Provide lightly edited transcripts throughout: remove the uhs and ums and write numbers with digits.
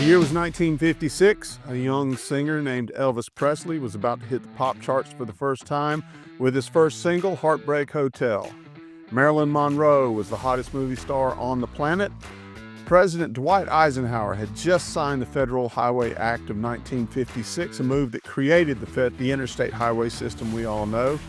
year was 1956. A young singer named Elvis Presley was about to hit the pop charts for the first time with his first single, Heartbreak Hotel. Marilyn Monroe was the hottest movie star on the planet. President Dwight Eisenhower had just signed the Federal Highway Act of 1956, a move that created the interstate highway system we all know.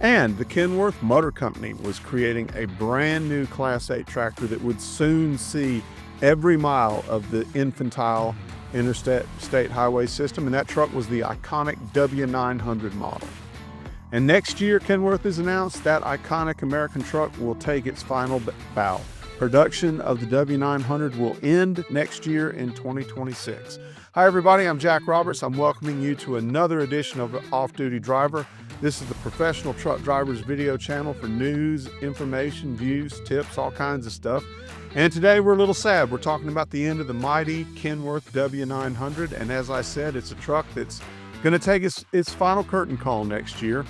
And the Kenworth Motor Company was creating a brand new Class 8 tractor that would soon see every mile of the infantile interstate highway system, and that truck was the iconic W900 model. And next year, Kenworth has announced that iconic American truck will take its final bow. Production of the W900 will end next year in 2026. Hi everybody, I'm Jack Roberts. I'm welcoming you to another edition of Off Duty Driver. This is the Professional Truck Drivers video channel for news, information, views, tips, all kinds of stuff. And today we're a little sad. We're talking about the end of the mighty Kenworth W900. And as I said, it's a truck that's going to take its final curtain call next year.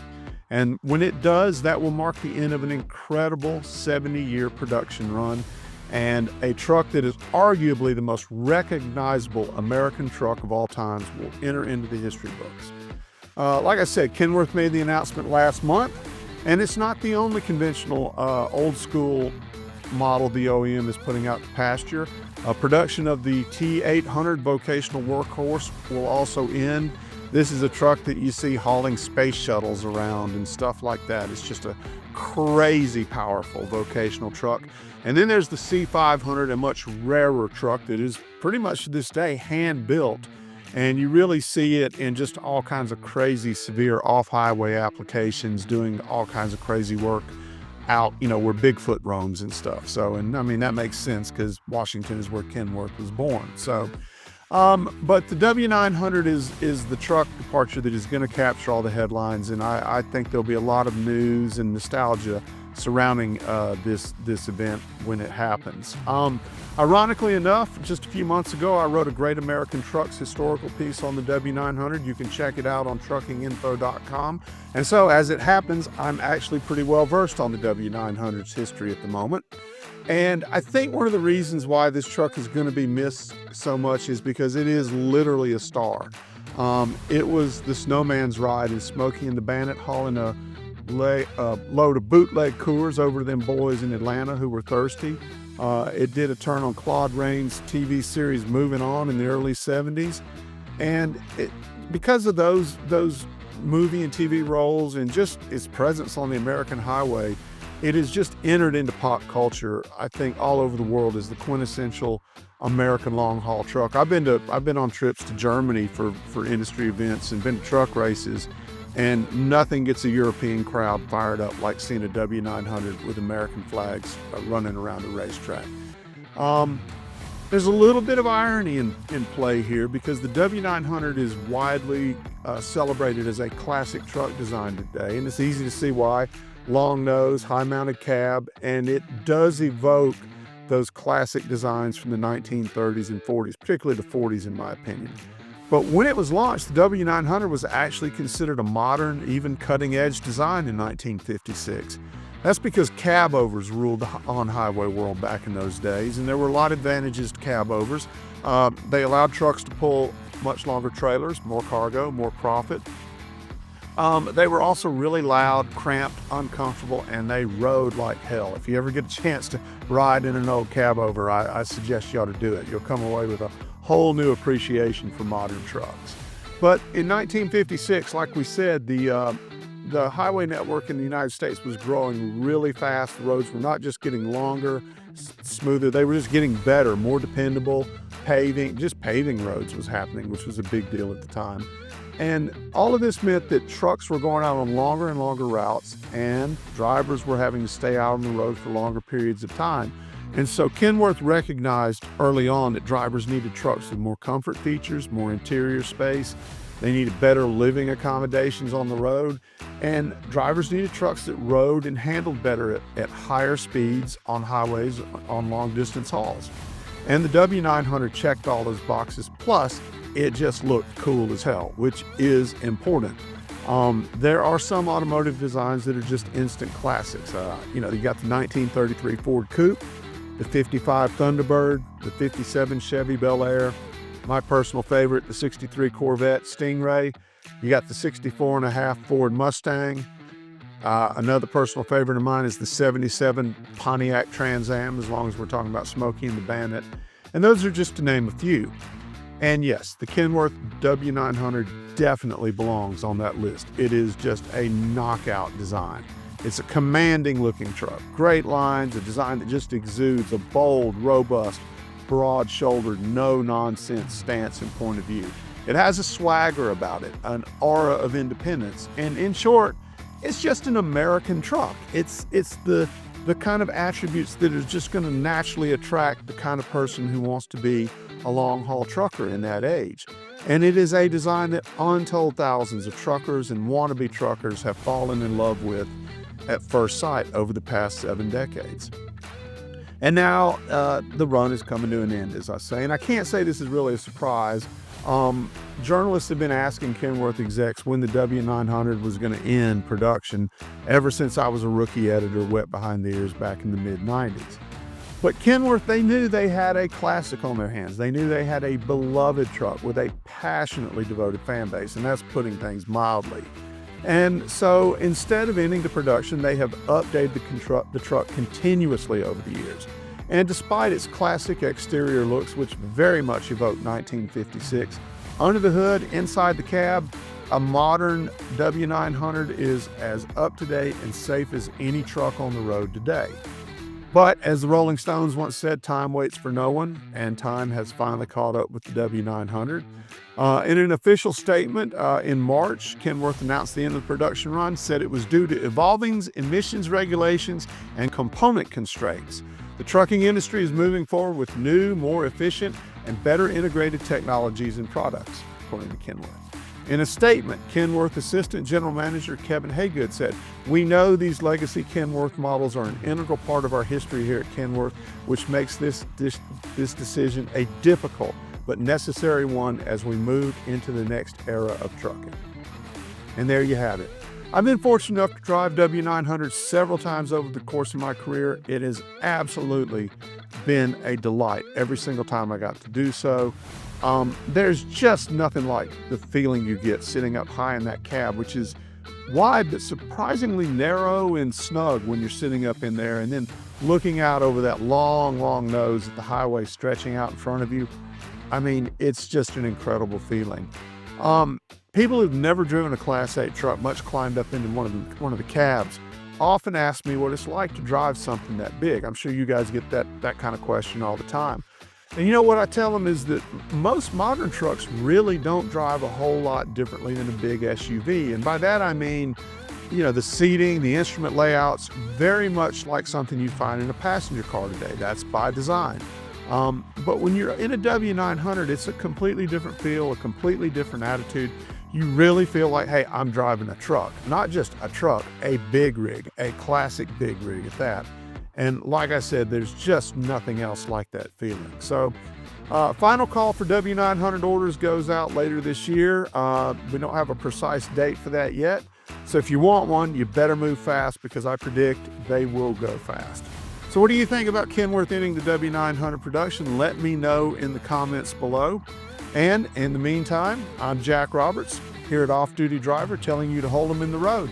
And when it does, that will mark the end of an incredible 70-year production run and a truck that is arguably the most recognizable American truck of all times will enter into the history books. Like I said, Kenworth made the announcement last month, and it's not the only conventional old school model the OEM is putting out to pasture. Production of the T800 vocational workhorse will also end. This is a truck that you see hauling space shuttles around and stuff like that. It's just a crazy powerful vocational truck. And then there's the C500, a much rarer truck that is pretty much to this day hand-built. And you really see it in just all kinds of crazy, severe off-highway applications, doing all kinds of crazy work out, where Bigfoot roams and stuff. So, and I mean, that makes sense because Washington is where Kenworth was born. So, but the W900 is the truck departure that is going to capture all the headlines, and I think there'll be a lot of news and nostalgia surrounding this event when it happens. Ironically enough, just a few months ago, I wrote a Great American Trucks historical piece on the W900. You can check it out on truckinginfo.com. And so, as it happens, I'm actually pretty well versed on the W900's history at the moment. And I think one of the reasons why this truck is going to be missed so much is because it is literally a star. It was the snowman's ride in Smokey and the Bandit hauling a load of bootleg Coors over to them boys in Atlanta who were thirsty. It did a turn on Claude Rains' TV series Moving On in the early 70s. And because of those movie and TV roles and just its presence on the American highway, it has just entered into pop culture, I think, all over the world as the quintessential American long-haul truck. I've been on trips to Germany for industry events and been to truck races, and nothing gets a European crowd fired up like seeing a W900 with American flags running around the racetrack. There's a little bit of irony in play here because the W900 is widely celebrated as a classic truck design today, and it's easy to see why. Long nose, high mounted cab, and it does evoke those classic designs from the 1930s and 40s, particularly the 40s in my opinion. But when it was launched, the W900 was actually considered a modern, even cutting-edge design in 1956. That's because cab-overs ruled on highway world back in those days, and there were a lot of advantages to cab-overs. They allowed trucks to pull much longer trailers, more cargo, more profit. They were also really loud, cramped, uncomfortable, and they rode like hell. If you ever get a chance to ride in an old cab-over, I suggest you ought to do it. You'll come away with a whole new appreciation for modern trucks. But in 1956, like we said, the highway network in the United States was growing really fast. The roads were not just getting longer, smoother, they were just getting better, more dependable. Paving roads was happening, which was a big deal at the time. And all of this meant that trucks were going out on longer and longer routes, and drivers were having to stay out on the road for longer periods of time. And so Kenworth recognized early on that drivers needed trucks with more comfort features, more interior space. They needed better living accommodations on the road, and drivers needed trucks that rode and handled better at higher speeds on highways on long distance hauls. And the W900 checked all those boxes, plus it just looked cool as hell, which is important. There are some automotive designs that are just instant classics. You got the 1933 Ford Coupe, the 55 Thunderbird, the 57 Chevy Bel Air, My personal favorite, the 63 Corvette Stingray. You got the 64.5 Ford Mustang. Another personal favorite of mine is the 77 Pontiac Trans Am, as long as we're talking about Smokey and the Bandit. And those are just to name a few. And yes, the Kenworth W900 definitely belongs on that list. It is just a knockout design. It's a commanding looking truck. Great lines, a design that just exudes a bold, robust, broad-shouldered, no-nonsense stance and point of view. It has a swagger about it, an aura of independence, and in short, it's just an American truck. It's the kind of attributes that is just going to naturally attract the kind of person who wants to be a long-haul trucker in that age. And it is a design that untold thousands of truckers and wannabe truckers have fallen in love with at first sight over the past 7 decades. And now the run is coming to an end, as I say. And I can't say this is really a surprise. Journalists have been asking Kenworth execs when the W900 was going to end production ever since I was a rookie editor wet behind the ears back in the mid-90s. But Kenworth, they knew they had a classic on their hands. They knew they had a beloved truck with a passionately devoted fan base, and that's putting things mildly. And so instead of ending the production, they have updated the truck continuously over the years. And despite its classic exterior looks, which very much evoke 1956, under the hood, inside the cab, a modern W900 is as up-to-date and safe as any truck on the road today. But as the Rolling Stones once said, time waits for no one, and time has finally caught up with the W900. In an official statement in March, Kenworth announced the end of the production run, said it was due to evolving emissions regulations and component constraints. The trucking industry is moving forward with new, more efficient, and better integrated technologies and products, according to Kenworth. In a statement, Kenworth Assistant General Manager Kevin Haygood said, "We know these legacy Kenworth models are an integral part of our history here at Kenworth, which makes this decision a difficult but necessary one as we move into the next era of trucking." And there you have it. I've been fortunate enough to drive W900 several times over the course of my career. It has absolutely been a delight every single time I got to do so. There's just nothing like the feeling you get sitting up high in that cab, which is wide but surprisingly narrow and snug when you're sitting up in there, and then looking out over that long, long nose at the highway stretching out in front of you. I mean, it's just an incredible feeling. People who've never driven a Class 8 truck, much climbed up into one of the cabs, often ask me what it's like to drive something that big. I'm sure you guys get that kind of question all the time. And you know what I tell them is that most modern trucks really don't drive a whole lot differently than a big SUV. And by that I mean, you know, the seating, the instrument layouts, very much like something you'd find in a passenger car today. That's by design. But when you're in a W900, it's a completely different feel, a completely different attitude. You really feel like, hey, I'm driving a truck. Not just a truck, a big rig, a classic big rig at that. And like I said, there's just nothing else like that feeling. So final call for W900 orders goes out later this year. We don't have a precise date for that yet. So if you want one, you better move fast, because I predict they will go fast. So what do you think about Kenworth ending the W900 production? Let me know in the comments below. And in the meantime, I'm Jack Roberts here at Off Duty Driver, telling you to hold them in the road.